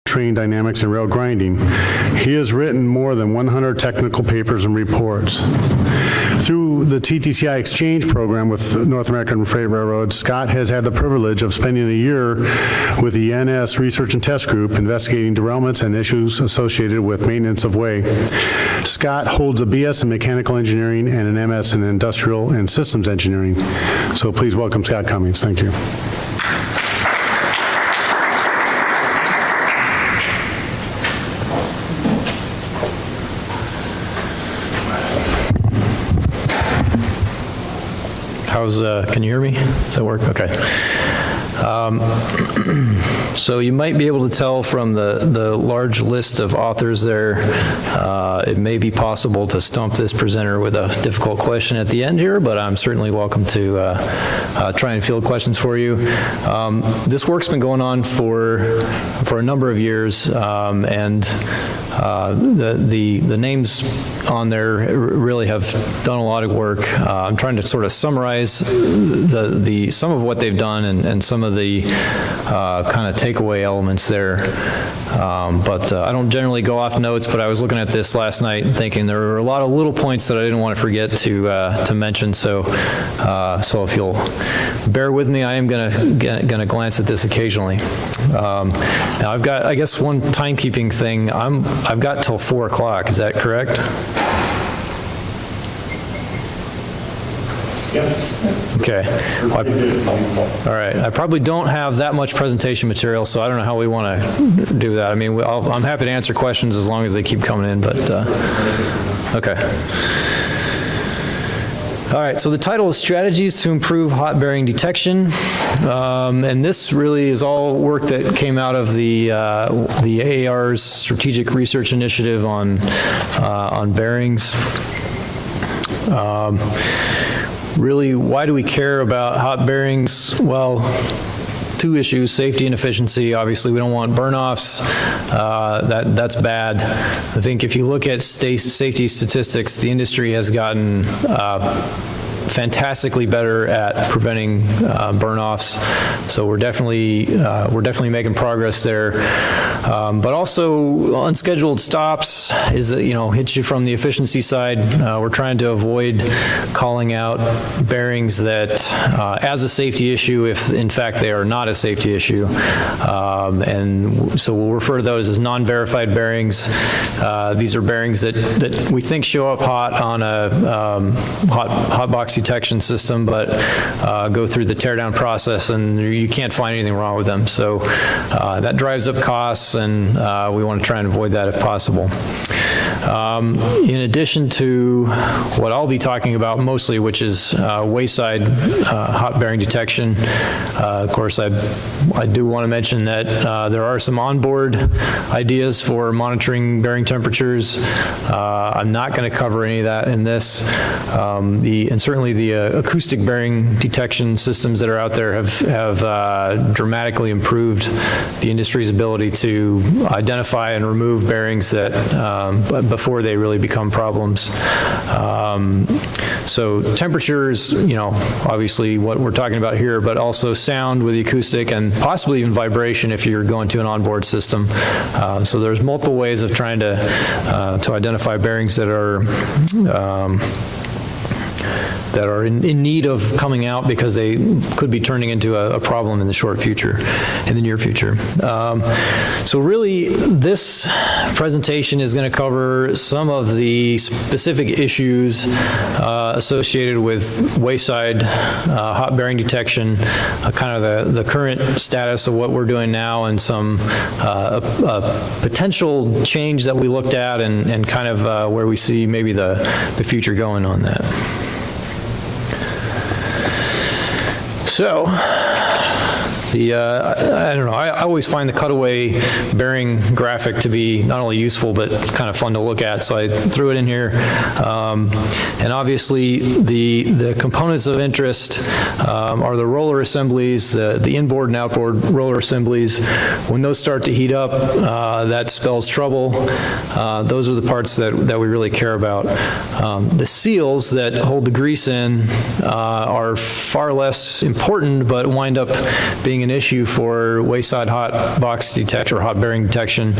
train dynamics and rail grinding. He has written more than 100 technical papers and reports. Through the TTCI exchange program with North American Freight Railroad, Scott has had the privilege of spending a year with the NS Research and Test Group investigating derailments and issues associated with maintenance of way. Scott holds a BS in mechanical engineering and an MS in industrial and systems engineering. So please welcome Scott Cummings. Thank you. Can you hear me? Does that work? Okay. So you might be able to tell from the large list of authors there, it may be possible to stump this presenter with a difficult question at the end here, but I'm certainly welcome to try and field questions for you. This work's been going on for a number of years, and the names on there really have done a lot of work. I'm trying to sort of summarize some of what they've done and some of the kind of takeaway elements there. But I don't generally go off notes, but I was looking at this last night and thinking there were a lot of little points that I didn't want to forget to mention. So if you'll bear with me, I am gonna glance at this occasionally. Now I've got, I guess, one timekeeping thing. I've got till 4 o'clock. Is that correct? Okay. All right. I probably don't have that much presentation material, so I don't know how we want to do that. I mean, I'm happy to answer questions as long as they keep coming in, but okay. All right, so the title is Strategies to Improve Hot Bearing Detection, and this really is all work that came out of the AAR's Strategic Research Initiative on bearings. Really, why do we care about hot bearings? Well, 2 issues, safety and efficiency. Obviously, we don't want burn-offs. That's bad. I think if you look at safety statistics, the industry has gotten fantastically better at preventing burn-offs. So we're definitely making progress there. But also unscheduled stops is, hits you from the efficiency side. We're trying to avoid calling out bearings that as a safety issue if in fact they are not a safety issue. And so we'll refer to those as non-verified bearings. These are bearings that we think show up hot on a hot box detection system, but go through the teardown process and you can't find anything wrong with them. So that drives up costs, and we want to try and avoid that if possible. In addition to what I'll be talking about mostly, which is wayside hot bearing detection, of course I do want to mention that there are some onboard ideas for monitoring bearing temperatures. I'm not going to cover any of that in this. And certainly the acoustic bearing detection systems that are out there have dramatically improved the industry's ability to identify and remove bearings that before they really become problems. So temperatures, obviously what we're talking about here, but also sound with the acoustic and possibly even vibration if you're going to an onboard system. So there's multiple ways of trying to identify bearings that are in need of coming out because they could be turning into a problem in the near future. So really, this presentation is going to cover some of the specific issues associated with wayside hot bearing detection, kind of the current status of what we're doing now, and some potential change that we looked at, and kind of where we see maybe the future going on that. So, I don't know, I always find the cutaway bearing graphic to be not only useful, but kind of fun to look at, so I threw it in here. And obviously, the components of interest are the roller assemblies, the inboard and outboard roller assemblies. When those start to heat up, that spells trouble. Those are the parts that we really care about. The seals that hold the grease in are far less important, but wind up being being an issue for wayside hot box detector, hot bearing detection,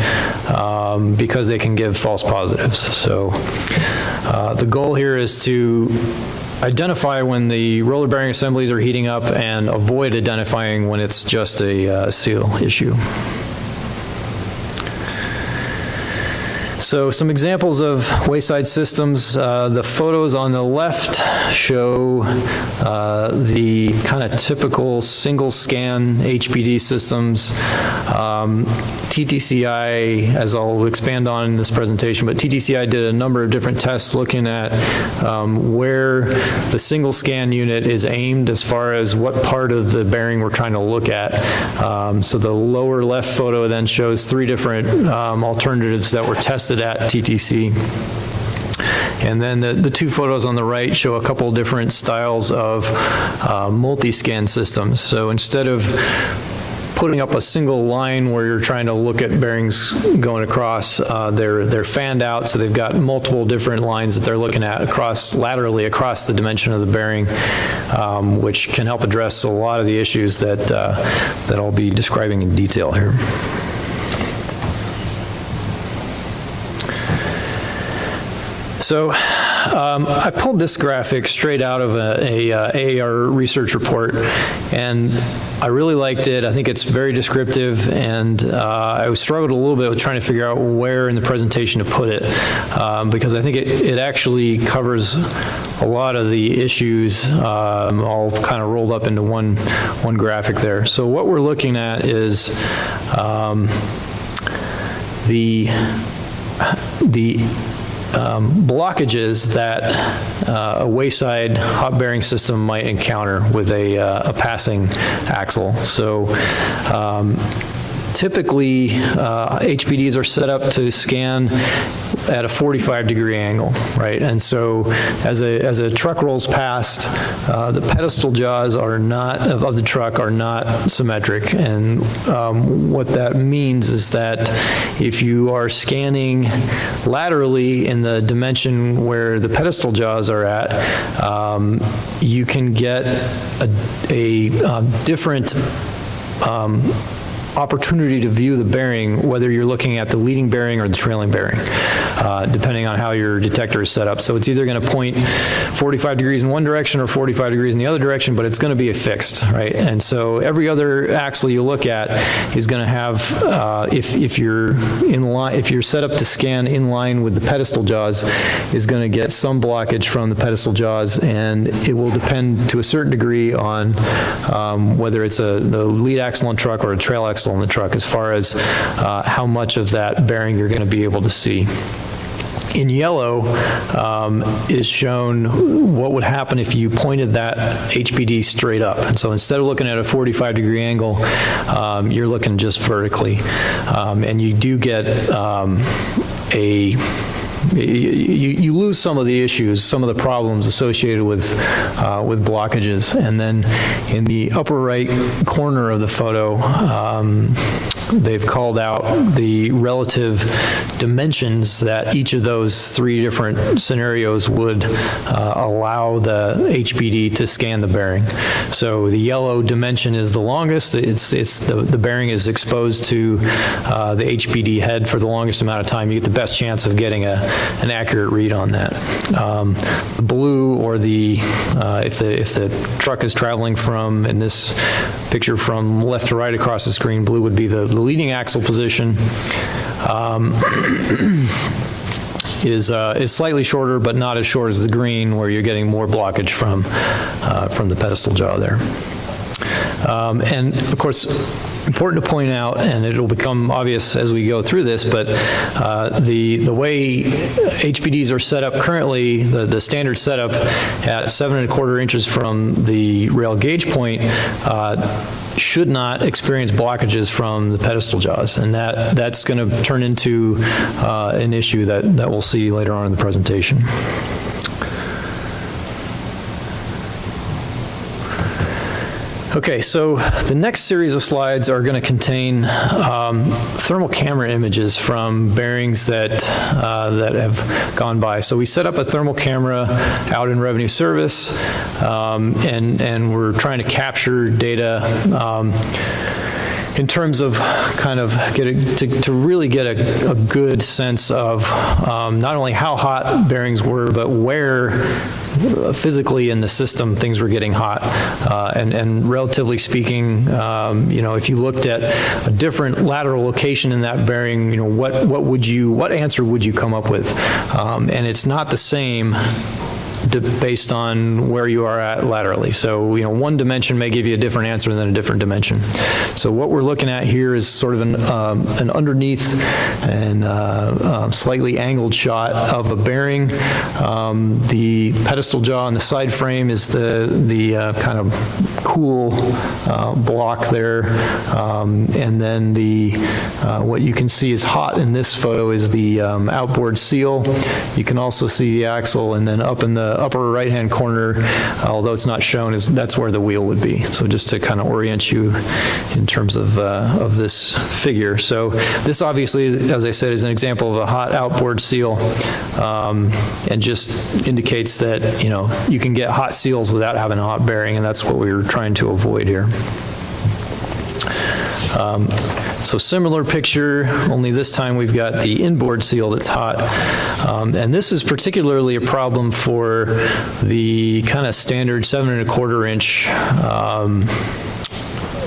because they can give false positives. So the goal here is to identify when the roller bearing assemblies are heating up and avoid identifying when it's just a seal issue. So some examples of wayside systems. The photos on the left show the kind of typical single scan HPD systems. TTCI, as I'll expand on in this presentation, but TTCI did a number of different tests looking at where the single scan unit is aimed as far as what part of the bearing we're trying to look at. So the lower left photo then shows 3 different alternatives that were tested at TTC. And then the 2 photos on the right show a couple different styles of multi-scan systems. So instead of putting up a single line where you're trying to look at bearings going across, they're fanned out, so they've got multiple different lines that they're looking at laterally across the dimension of the bearing, which can help address a lot of the issues that I'll be describing in detail here. So I pulled this graphic straight out of a AAR research report, and I really liked it. I think it's very descriptive, and I struggled a little bit with trying to figure out where in the presentation to put it, because I think it actually covers a lot of the issues all kind of rolled up into one graphic there. So what we're looking at is the blockages that a wayside hot bearing system might encounter with a passing axle. So typically HPDs are set up to scan at a 45-degree angle, right? And so as a truck rolls past, the pedestal jaws are not of the truck are not symmetric, and what that means is that if you are scanning laterally in the dimension where the pedestal jaws are at, you can get a different opportunity to view the bearing, whether you're looking at the leading bearing or the trailing bearing, depending on how your detector is set up. So it's either going to point 45 degrees in one direction or 45 degrees in the other direction, but it's going to be fixed, right? And so every other axle you look at is going to have, if you're in line, if you're set up to scan in line with the pedestal jaws, is going to get some blockage from the pedestal jaws, and it will depend to a certain degree on whether it's the lead axle on truck or a trail axle on the truck, as far as how much of that bearing you're going to be able to see. In yellow is shown what would happen if you pointed that HPD straight up. And so instead of looking at a 45-degree angle, you're looking just vertically. And you do get you lose some of the issues, some of the problems associated with blockages. And then in the upper right corner of the photo, they've called out the relative dimensions that each of those 3 different scenarios would allow the HPD to scan the bearing. So the yellow dimension is the longest. The bearing is exposed to the HPD head for the longest amount of time. You get the best chance of getting an accurate read on that. The blue, or if the truck is traveling from, in this picture, from left to right across the screen, blue would be the leading axle position. Is slightly shorter, but not as short as the green, where you're getting more blockage from the pedestal jaw there. And of course, important to point out, and it'll become obvious as we go through this, but the way HPDs are set up currently, the standard setup at 7¼ inches from the rail gauge point should not experience blockages from the pedestal jaws, and that's going to turn into an issue that we'll see later on in the presentation. Okay, so the next series of slides are going to contain thermal camera images from bearings that have gone by. So we set up a thermal camera out in revenue service, and we're trying to capture data in terms of kind of to really get a good sense of not only how hot bearings were, but where physically in the system things were getting hot. And relatively speaking, if you looked at a different lateral location in that bearing, what answer would you come up with? And it's not the same based on where you are at laterally. So, one dimension may give you a different answer than a different dimension. So what we're looking at here is sort of an underneath and slightly angled shot of a bearing. The pedestal jaw on the side frame is the kind of cool block there. And then what you can see is hot in this photo is the outboard seal. You can also see the axle, and then up in the upper right-hand corner, although it's not shown, that's where the wheel would be. So just to kind of orient you in terms of this figure. So this obviously, as I said, is an example of a hot outboard seal, and just indicates that, you can get hot seals without having a hot bearing, and that's what we were trying to avoid here. So similar picture, only this time we've got the inboard seal that's hot. And this is particularly a problem for the kind of standard 7 1/4 inch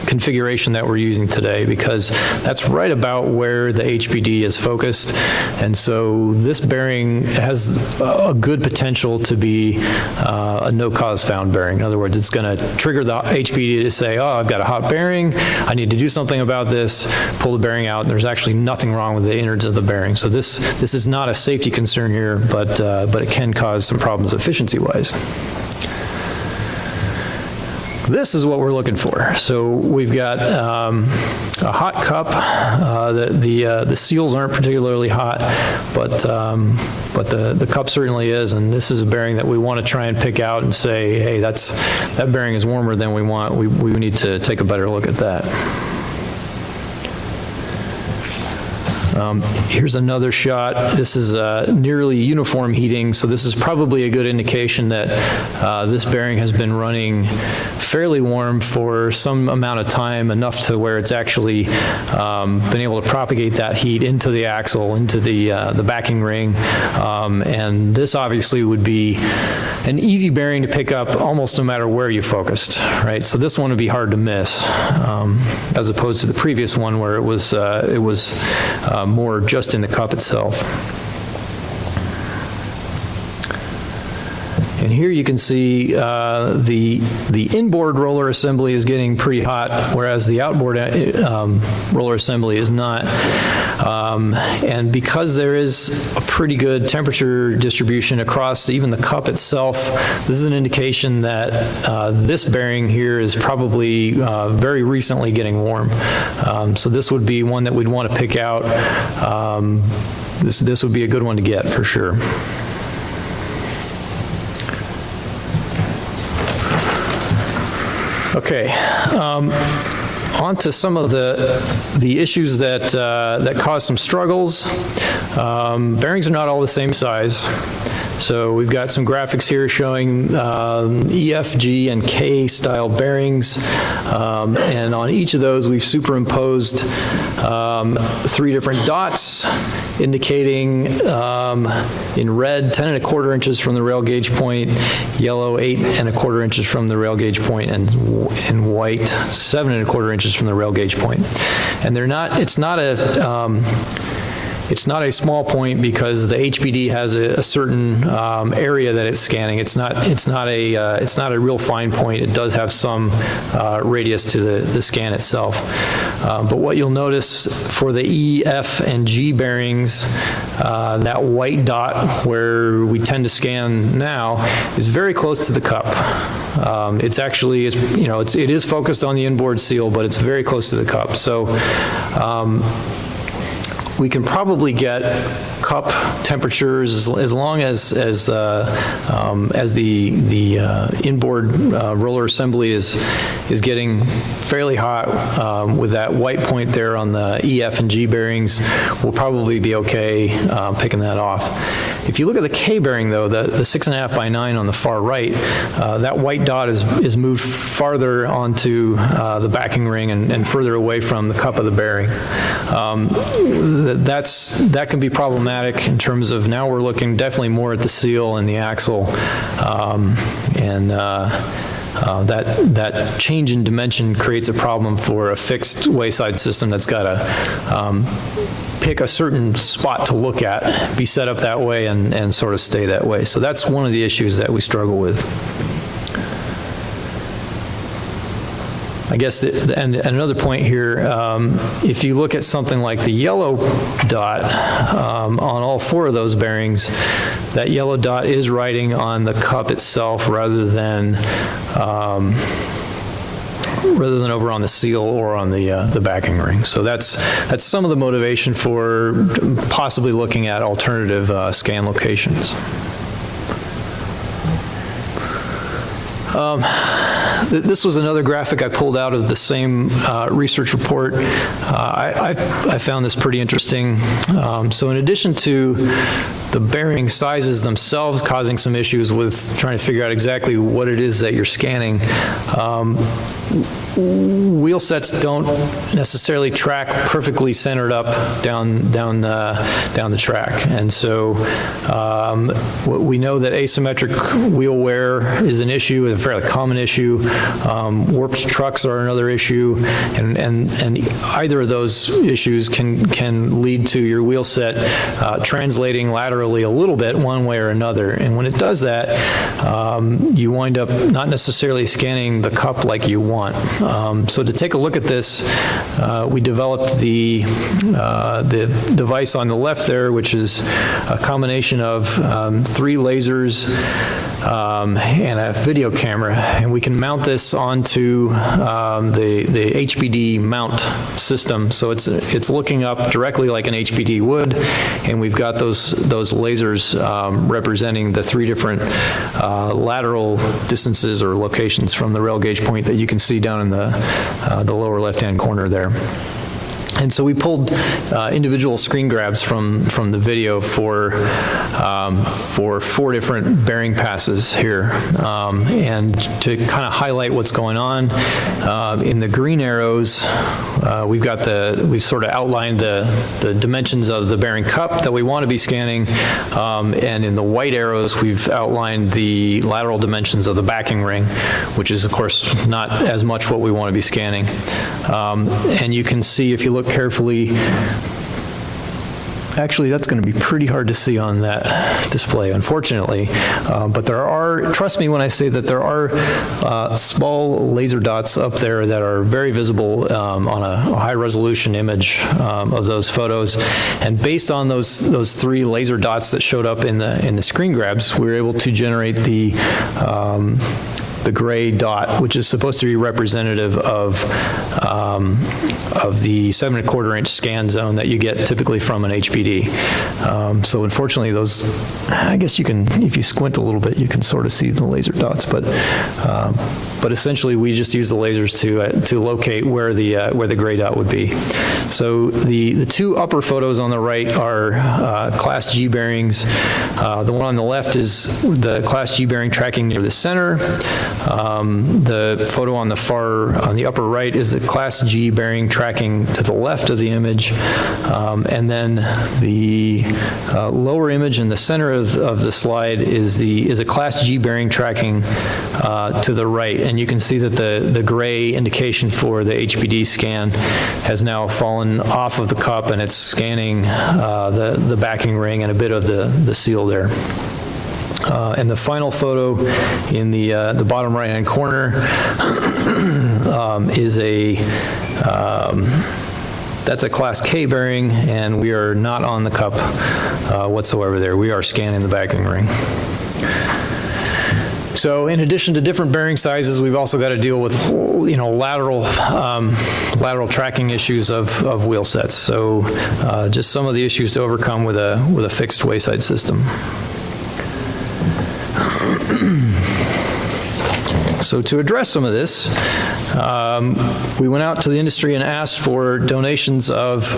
configuration that we're using today, because that's right about where the HPD is focused. And so this bearing has a good potential to be a no cause found bearing. In other words, it's going to trigger the HPD to say, oh, I've got a hot bearing, I need to do something about this, pull the bearing out, and there's actually nothing wrong with the innards of the bearing. So this is not a safety concern here, but it can cause some problems efficiency-wise. This is what we're looking for. So we've got a hot cup. The seals aren't particularly hot, but the cup certainly is. And this is a bearing that we want to try and pick out and say, hey, that bearing is warmer than we want. We need to take a better look at that. Here's another shot. This is nearly uniform heating, so this is probably a good indication that this bearing has been running fairly warm for some amount of time, enough to where it's actually been able to propagate that heat into the axle, into the backing ring. And this obviously would be an easy bearing to pick up almost no matter where you focused, right? So this one would be hard to miss, as opposed to the previous one where it was more just in the cup itself. And here you can see the inboard roller assembly is getting pretty hot, whereas the outboard roller assembly is not. And because there is a pretty good temperature distribution across even the cup itself, this is an indication that this bearing here is probably very recently getting warm. So this would be one that we'd want to pick out. This would be a good one to get for sure. Okay, on to some of the issues that cause some struggles. Bearings are not all the same size. So we've got some graphics here showing E, F, G, and K style bearings. And on each of those, we've superimposed 3 different dots indicating in red 10 1/4 inches from the rail gauge point, yellow 8 1/4 inches from the rail gauge point, and in white 7 1/4 inches from the rail gauge point. And it's not a small point because the HPD has a certain area that it's scanning. It's not a real fine point. It does have some radius to the scan itself. But what you'll notice for the E, F, and G bearings, that white dot where we tend to scan now is very close to the cup. It's actually, it is focused on the inboard seal, but it's very close to the cup. So we can probably get cup temperatures, as long as the inboard roller assembly is getting fairly hot with that white point there on the E, F, and G bearings, we'll probably be okay picking that off. If you look at the K bearing, though, the 6.5 by 9 on the far right, that white dot is moved farther onto the backing ring and further away from the cup of the bearing. That can be problematic in terms of now we're looking definitely more at the seal and the axle, that change in dimension creates a problem for a fixed wayside system that's got to pick a certain spot to look at, be set up that way, and sort of stay that way. So that's one of the issues that we struggle with. I guess, and another point here, if you look at something like the yellow dot on all four of those bearings, that yellow dot is riding on the cup itself rather than over on the seal or on the backing ring. So that's some of the motivation for possibly looking at alternative scan locations. This was another graphic I pulled out of the same research report. I found this pretty interesting. So in addition to the bearing sizes themselves causing some issues with trying to figure out exactly what it is that you're scanning, wheel sets don't necessarily track perfectly centered up down the track, and so we know that asymmetric wheel wear is an issue, a fairly common issue. Warped trucks are another issue, and either of those issues can lead to your wheel set translating laterally a little bit one way or another. And when it does that, you wind up not necessarily scanning the cup like you want. So to take a look at this, we developed the device on the left there, which is a combination of 3 lasers and a video camera, and we can mount this onto the HBD mount system. So it's looking up directly like an HBD would, and we've got those lasers representing the 3 different lateral distances or locations from the rail gauge point that you can see down in the lower left-hand corner there. And so we pulled individual screen grabs from the video for 4 different bearing passes here, and to kind of highlight what's going on. In the green arrows, we've sort of outlined the dimensions of the bearing cup that we want to be scanning, and in the white arrows, we've outlined the lateral dimensions of the backing ring, which is, of course, not as much what we want to be scanning. And you can see, if you look carefully, actually that's going to be pretty hard to see on that display, unfortunately, but there are, trust me when I say that there are small laser dots up there that are very visible on a high resolution image of those photos, and based on those 3 laser dots that showed up in the screen grabs, we were able to generate the gray dot, which is supposed to be representative of the 7¼ inch scan zone that you get typically from an HBD. So unfortunately, those, I guess you can, if you squint a little bit, you can sort of see the laser dots, but essentially we just use the lasers to locate where the gray dot would be. So the 2 upper photos on the right are Class G bearings. The one on the left is the Class G bearing tracking near the center. The photo on the upper right is the Class G bearing tracking to the left of the image, and then the lower image in the center of the slide is a Class G bearing tracking to the right, and you can see that the gray indication for the HBD scan has now fallen off of the cup, and it's scanning the backing ring and a bit of the seal there. And the final photo in the bottom right-hand corner is that's a Class K bearing, and we are not on the cup whatsoever there. We are scanning the backing ring. So in addition to different bearing sizes, we've also got to deal with, lateral tracking issues of wheel sets. So just some of the issues to overcome with a fixed wayside system. So to address some of this, we went out to the industry and asked for donations of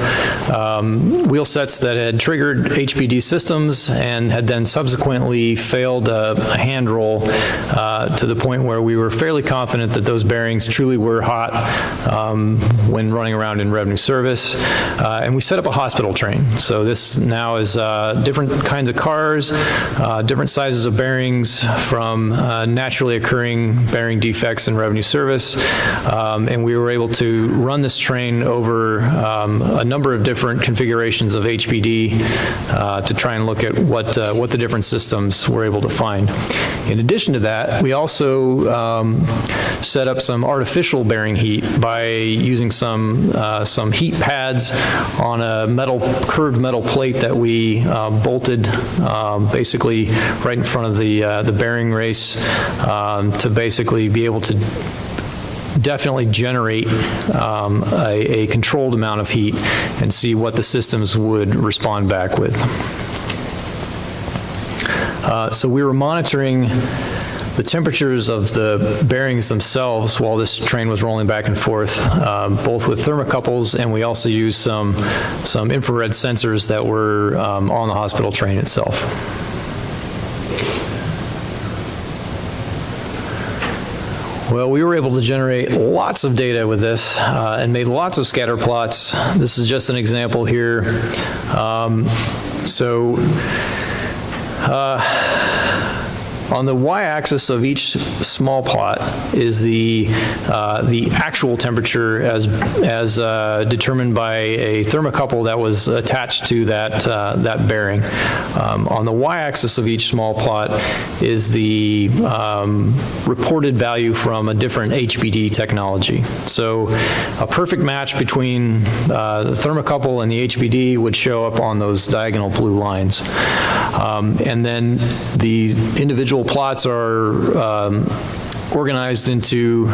wheel sets that had triggered HPD systems and had then subsequently failed a hand roll to the point where we were fairly confident that those bearings truly were hot when running around in revenue service. And we set up a hospital train. So this now is different kinds of cars, different sizes of bearings from naturally occurring bearing defects in revenue service, and we were able to run this train over a number of different configurations of HPD to try and look at what the different systems were able to find. In addition to that, we also set up some artificial bearing heat by using some heat pads on a curved metal plate that we bolted basically right in front of the bearing race to basically be able to definitely generate a controlled amount of heat and see what the systems would respond back with. So we were monitoring the temperatures of the bearings themselves while this train was rolling back and forth, both with thermocouples, and we also used some infrared sensors that were on the hospital train itself. Well, we were able to generate lots of data with this and made lots of scatter plots. This is just an example here. On the y-axis of each small plot is the actual temperature as determined by a thermocouple that was attached to that bearing. On the y-axis of each small plot is the reported value from a different HPD technology. So a perfect match between the thermocouple and the HPD would show up on those diagonal blue lines. And then the individual plots are organized into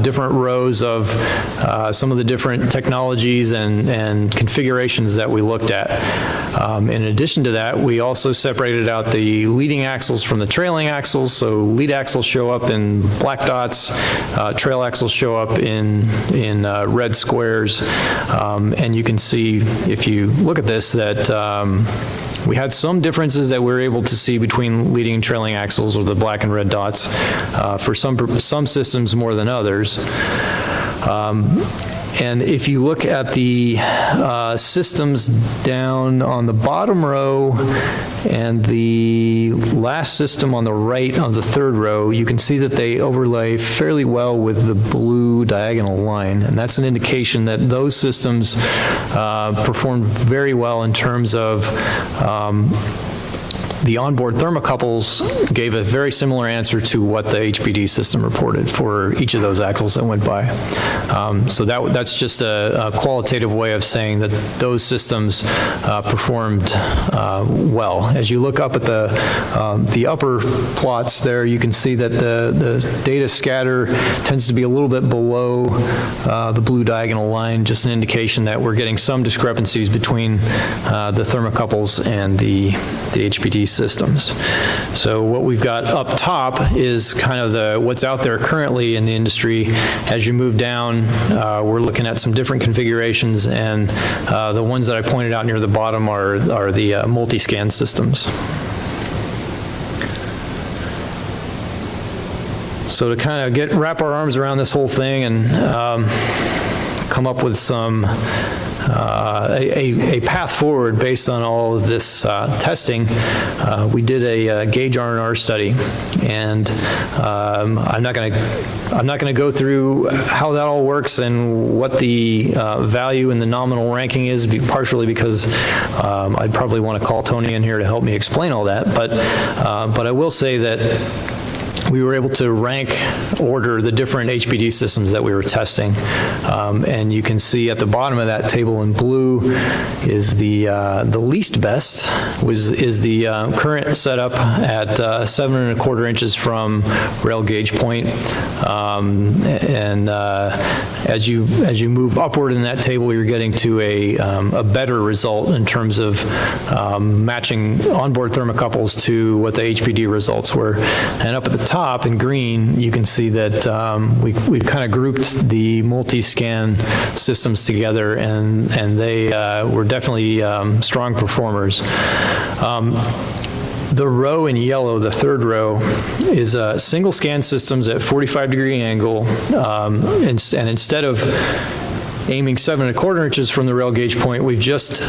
different rows of some of the different technologies and configurations that we looked at. In addition to that, we also separated out the leading axles from the trailing axles. So lead axles show up in black dots, trail axles show up in red squares, and you can see if you look at this that we had some differences that we were able to see between leading and trailing axles, or the black and red dots, for some systems more than others. And if you look at the systems down on the bottom row and the last system on the right of the third row, you can see that they overlay fairly well with the blue diagonal line. And that's an indication that those systems performed very well in terms of the onboard thermocouples gave a very similar answer to what the HPD system reported for each of those axles that went by. So that's just a qualitative way of saying that those systems performed well. As you look up at the upper plots there, you can see that the data scatter tends to be a little bit below the blue diagonal line, just an indication that we're getting some discrepancies between the thermocouples and the HPD systems. So what we've got up top is kind of what's out there currently in the industry. As you move down, we're looking at some different configurations, and the ones that I pointed out near the bottom are the multi-scan systems. So to kind of wrap our arms around this whole thing and come up with some a path forward based on all of this testing, we did a gauge R&R study, and I'm not going to go through how that all works and what the value in the nominal ranking is, partially because I'd probably want to call Tony in here to help me explain all that, but I will say that we were able to rank order the different HPD systems that we were testing. And you can see at the bottom of that table in blue is the least best, is the current setup at 7¼ inches from rail gauge point. As you move upward in that table, you're getting to a better result in terms of matching onboard thermocouples to what the HPD results were. And up at the top in green, you can see that we've kind of grouped the multi-scan systems together, and they were definitely strong performers. The row in yellow, the third row, is single scan systems at 45-degree angle, and instead of aiming 7¼ inches from the rail gauge point, we've just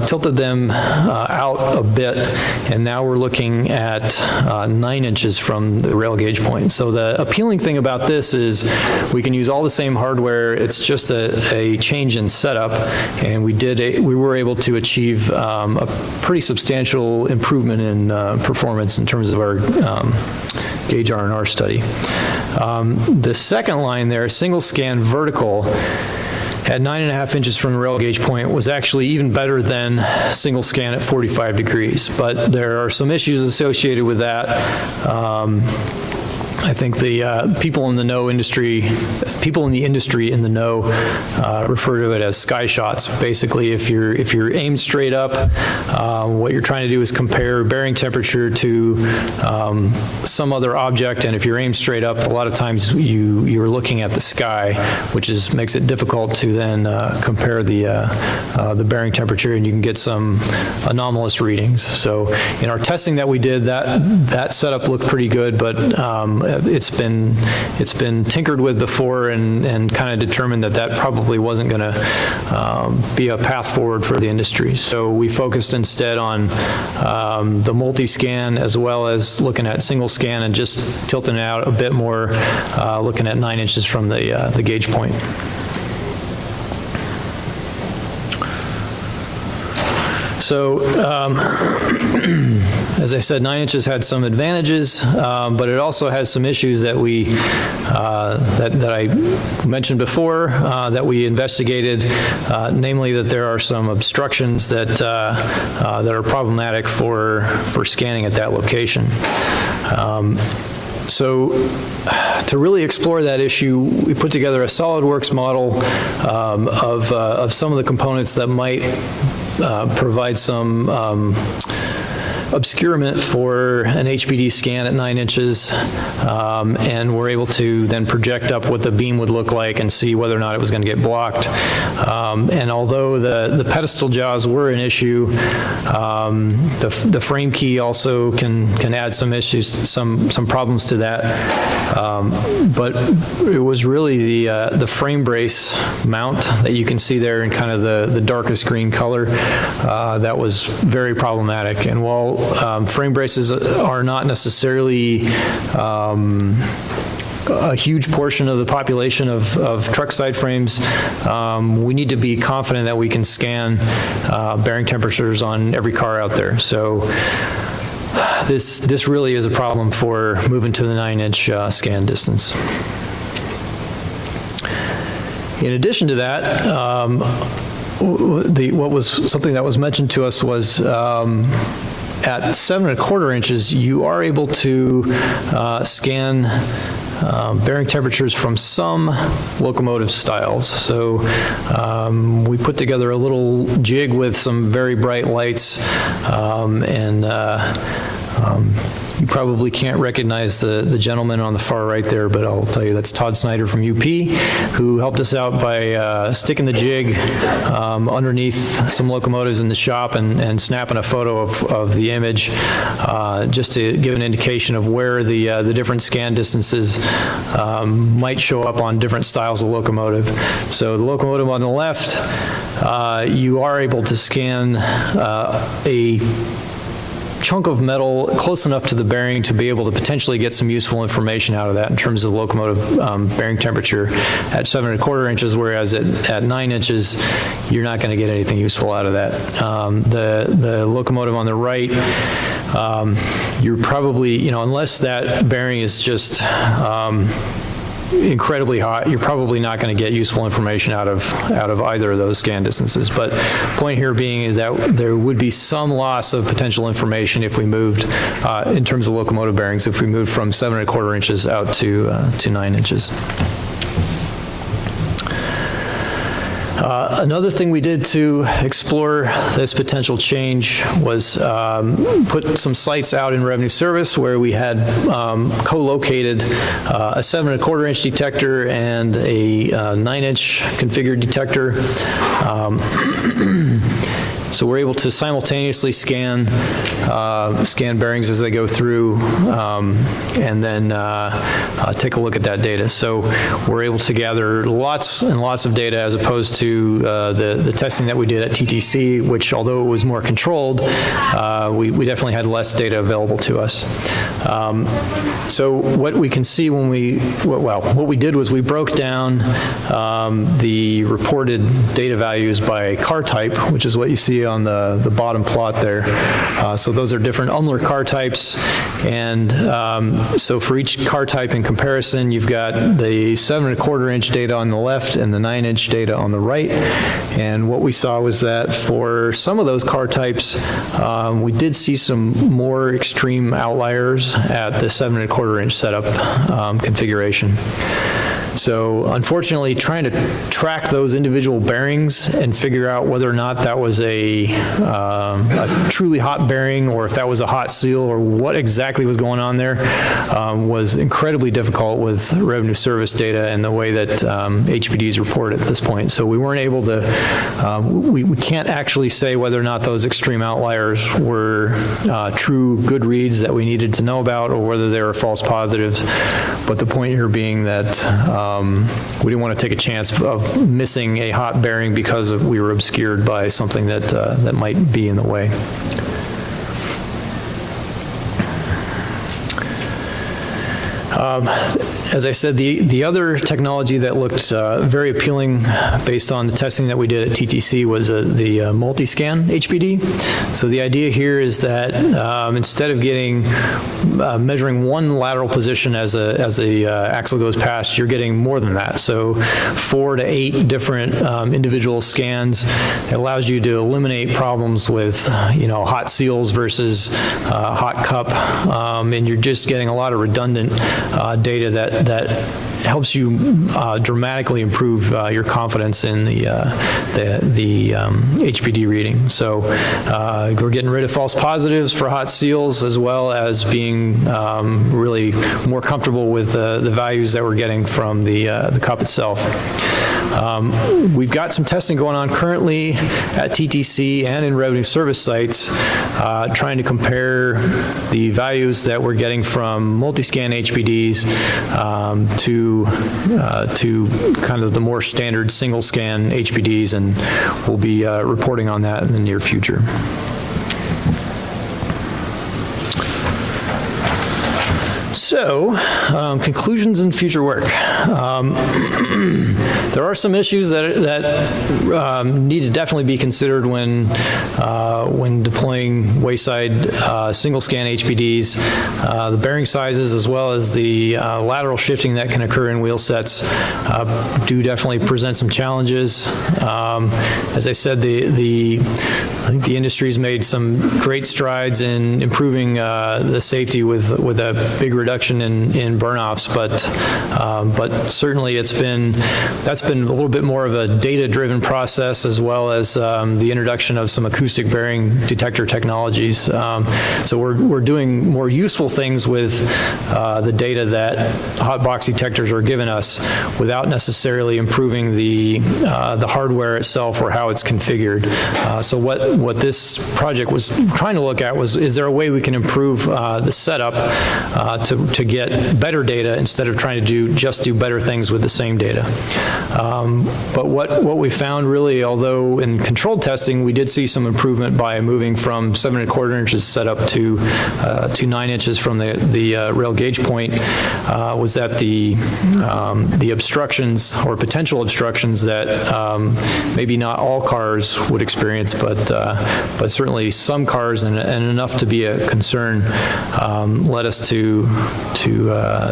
tilted them out a bit, and now we're looking at 9 inches from the rail gauge point. So the appealing thing about this is we can use all the same hardware. It's just a change in setup, and we were able to achieve a pretty substantial improvement in performance in terms of our gauge R&R study. The second line there, single scan vertical, at 9½ inches from the rail gauge point, was actually even better than single scan at 45 degrees. But there are some issues associated with that. I think the people in the industry in the know refer to it as sky shots. Basically, if you're aimed straight up, what you're trying to do is compare bearing temperature to some other object, and if you're aimed straight up, a lot of times you're looking at the sky, which makes it difficult to then compare the bearing temperature, and you can get some anomalous readings. So in our testing that we did, that setup looked pretty good, but it's been tinkered with before, and kind of determined that probably wasn't going to be a path forward for the industry. So we focused instead on the multi-scan, as well as looking at single scan and just tilting it out a bit more, looking at 9 inches from the gauge point. So, as I said, 9 inches had some advantages, but it also has some issues that that I mentioned before, that we investigated, namely that there are some obstructions that are problematic for scanning at that location. So to really explore that issue, we put together a SolidWorks model of some of the components that might provide some obscurement for an HPD scan at 9 inches, and we're able to then project up what the beam would look like and see whether or not it was going to get blocked. And although the pedestal jaws were an issue, the frame key also can add some issues, some problems to that. But it was really the frame brace mount that you can see there in kind of the darkest green color that was very problematic. And while frame braces are not necessarily a huge portion of the population of truck side frames, we need to be confident that we can scan bearing temperatures on every car out there. So this really is a problem for moving to the 9-inch scan distance. In addition to that, something that was mentioned to us was at 7¼ inches, you are able to scan bearing temperatures from some locomotive styles. So we put together a little jig with some very bright lights, you probably can't recognize the gentleman on the far right there, but I'll tell you that's Todd Snyder from UP, who helped us out by sticking the jig underneath some locomotives in the shop and snapping a photo of the image, just to give an indication of where the different scan distances might show up on different styles of locomotive. So the locomotive on the left, you are able to scan a chunk of metal close enough to the bearing to be able to potentially get some useful information out of that in terms of locomotive bearing temperature at 7¼ inches, whereas at 9 inches, you're not going to get anything useful out of that. The locomotive on the right, you're probably, unless that bearing is just incredibly hot, you're probably not going to get useful information out of either of those scan distances. But point here being that there would be some loss of potential information if we moved, in terms of locomotive bearings, if we moved from 7¼ inches out to 9 inches. Another thing we did to explore this potential change was put some sites out in revenue service where we had co-located a 7¼ inch detector and a 9-inch configured detector. So we're able to simultaneously scan bearings as they go through, and then take a look at that data. So we're able to gather lots and lots of data as opposed to the testing that we did at TTC, which, although it was more controlled, we definitely had less data available to us. So what we can see when what we did was we broke down the reported data values by car type, which is what you see on the bottom plot there. So those are different Umler car types, and so for each car type in comparison, you've got the 7¼ inch data on the left and the 9-inch data on the right. And what we saw was that for some of those car types, we did see some more extreme outliers at the 7¼ inch setup configuration. So unfortunately, trying to track those individual bearings and figure out whether or not that was a truly hot bearing or if that was a hot seal or what exactly was going on there was incredibly difficult with revenue service data and the way that HPDs report at this point. So we weren't able to, we can't actually say whether or not those extreme outliers were true good reads that we needed to know about or whether they were false positives. But the point here being that we didn't want to take a chance of missing a hot bearing because we were obscured by something that might be in the way. As I said, the other technology that looked very appealing based on the testing that we did at TTC was the multi-scan HPD. So the idea here is that instead of measuring one lateral position as the axle goes past, you're getting more than that. So 4 to 8 different individual scans. It allows you to eliminate problems with hot seals versus hot cup, and you're just getting a lot of redundant data that helps you dramatically improve your confidence in the HPD reading. So we're getting rid of false positives for hot seals, as well as being really more comfortable with the values that we're getting from the cup itself. We've got some testing going on currently at TTC and in revenue service sites, trying to compare the values that we're getting from multi-scan HPDs to kind of the more standard single-scan HPDs, and we'll be reporting on that in the near future. So, conclusions and future work. There are some issues that need to definitely be considered when deploying wayside single-scan HPDs. The bearing sizes, as well as the lateral shifting that can occur in wheel sets, do definitely present some challenges. As I said, I think the industry's made some great strides in improving the safety with a big reduction in burn-offs, but certainly that's been a little bit more of a data-driven process, as well as the introduction of some acoustic bearing detector technologies. So we're doing more useful things with the data that hot box detectors are giving us without necessarily improving the hardware itself or how it's configured. So what this project was trying to look at was, is there a way we can improve the setup to to get better data instead of trying to just do better things with the same data. But what we found really, although in controlled testing, we did see some improvement by moving from 7¼ inches setup to 9 inches from the rail gauge point, was that the obstructions or potential obstructions that maybe not all cars would experience, but certainly some cars and enough to be a concern, led us to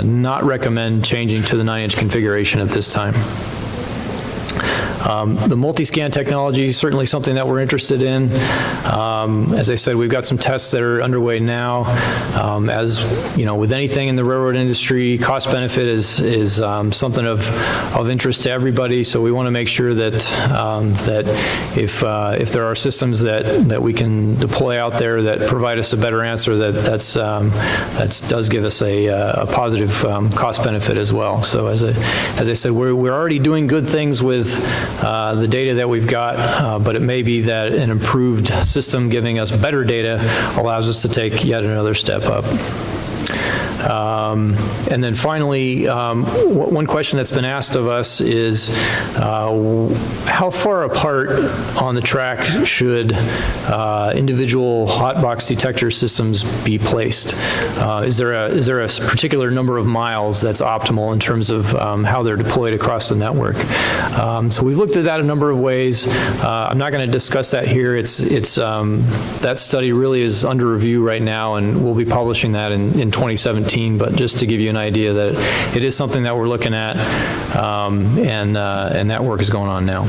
not recommend changing to the 9-inch configuration at this time. The multi-scan technology is certainly something that we're interested in. As I said, we've got some tests that are underway now. As you know, with anything in the railroad industry, cost benefit is something of interest to everybody. So we want to make sure that if there are systems that we can deploy out there that provide us a better answer, that does give us a positive cost benefit as well. So as I said, we're already doing good things with the data that we've got, but it may be that an improved system giving us better data allows us to take yet another step up. And then finally, one question that's been asked of us is how far apart on the track should individual hot box detector systems be placed? Is there a particular number of miles that's optimal in terms of how they're deployed across the network? So we've looked at that a number of ways. I'm not going to discuss that here. That study really is under review right now, and we'll be publishing that in 2017. But just to give you an idea that it is something that we're looking at, and that work is going on now.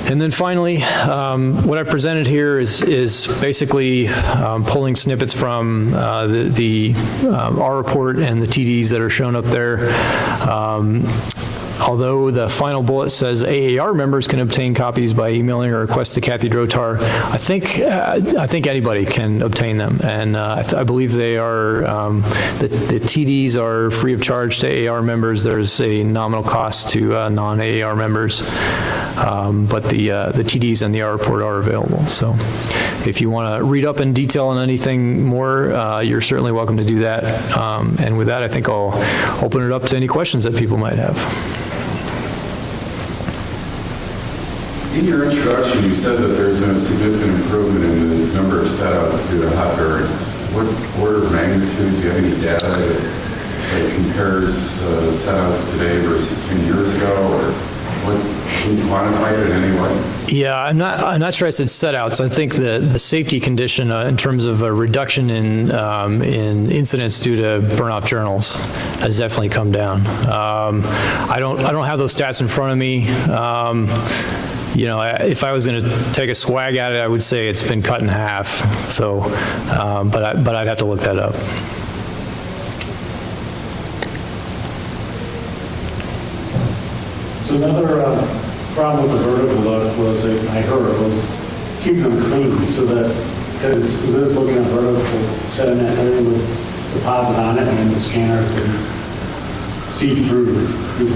And then finally, what I presented here is basically pulling snippets from our report and the TDs that are shown up there. Although the final bullet says AAR members can obtain copies by emailing a request to Kathy Drotar, I think anybody can obtain them, and I believe they are the TDs are free of charge to AAR members. There's a nominal cost to non-AAR members, but the TDs and the R report are available. So if you want to read up in detail on anything more, you're certainly welcome to do that. And with that, I think I'll open it up to any questions that people might have. In your introduction, you said that there's been a significant improvement in the number of setouts due to hot bearings. What order of magnitude, do you have any data that compares setouts today versus 10 years ago, or can you quantify it in any way? Yeah, I'm not sure I said setouts. I think the safety condition in terms of a reduction in incidents due to burn-off journals has definitely come down. I don't have those stats in front of me. You know, if I was going to take a swag at it, I would say it's been cut in half. So, but I'd have to look that up. So another problem with the vertical look was, I heard, was keeping them clean so that, because it was looking at vertical, setting that area with deposit on it, and then the scanner can see through the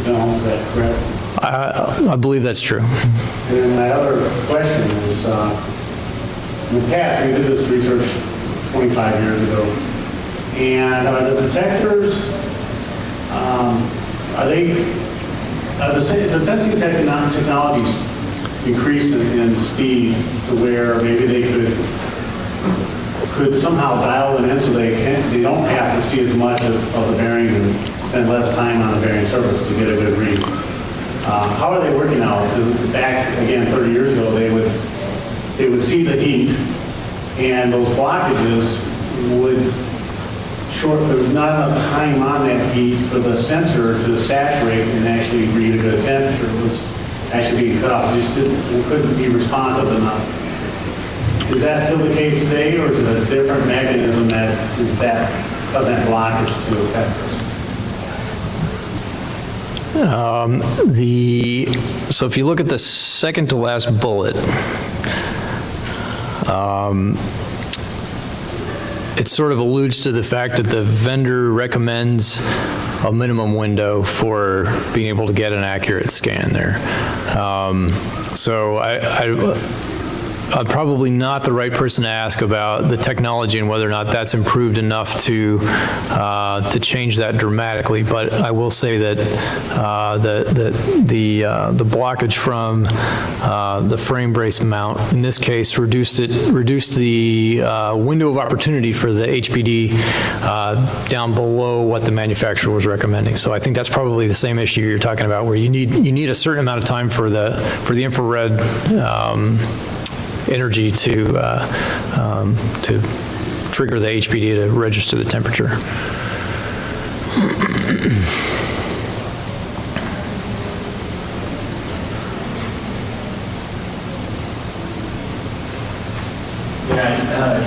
film. Is that correct? I believe that's true. And then my other question is, in the past, we did this research 25 years ago, and are the detectors, is the sensing technologies increase in speed to where maybe they could somehow dial it in so they don't have to see as much of the bearing and spend less time on the bearing surface to get a good read? How are they working out? Because back, again, 30 years ago, they would see the heat, and those blockages would there was not enough time on that heat for the sensor to saturate and actually read a good temperature. It was actually being cut off. It couldn't be responsive enough. Is that still the case today, or is it a different mechanism that cause that blockage to affect us? So if you look at the second to last bullet, it sort of alludes to the fact that the vendor recommends a minimum window for being able to get an accurate scan there. So probably not the right person to ask about the technology and whether or not that's improved enough to change that dramatically. But I will say that the blockage from the frame brace mount, in this case, reduced the window of opportunity for the HPD down below what the manufacturer was recommending. So I think that's probably the same issue you're talking about, where you need a certain amount of time for the infrared energy to trigger the HPD to register the temperature.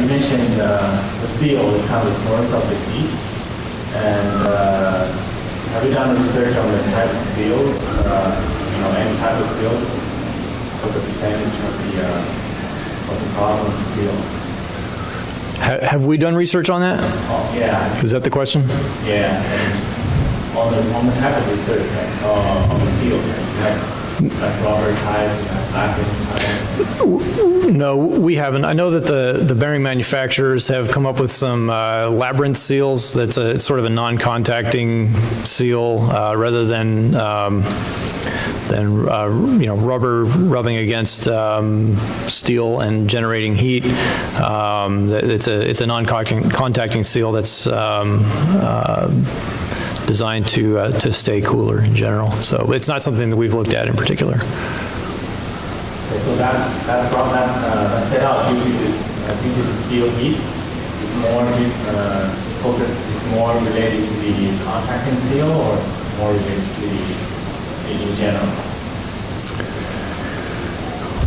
You mentioned the seal is kind of the source of the heat, and have you done research on the type of seals? Any type of seals? What's the percentage of the problem of the seal? Have we done research on that? Oh, yeah. Is that the question? Yeah. And on the type of research, on the seal, like rubber type, plastic type. No, we haven't. I know that the bearing manufacturers have come up with some labyrinth seals. It's sort of a non-contacting seal rather than rubber rubbing against steel and generating heat. It's a non-contacting seal that's designed to stay cooler in general. So it's not something that we've looked at in particular. Okay, so that set out due to the seal heat is more focused, is more related to the contacting seal or more related to the in general?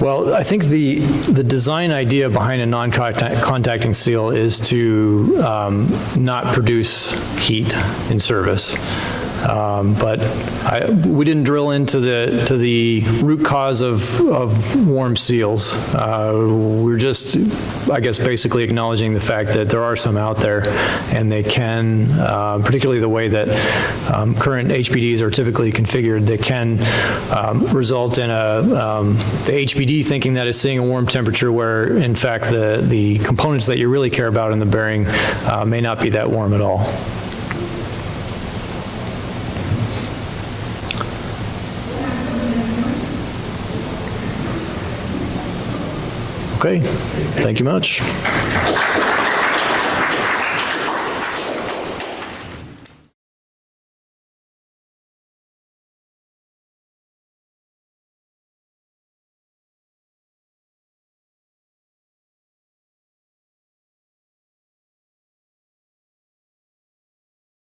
Well, I think the design idea behind a non-contacting seal is to not produce heat in service. But we didn't drill into the root cause of warm seals. We're just, I guess, basically acknowledging the fact that there are some out there, and they can, particularly the way that current HPDs are typically configured, they can result in the HPD thinking that it's seeing a warm temperature where, in fact, the components that you really care about in the bearing may not be that warm at all. Okay, thank you much.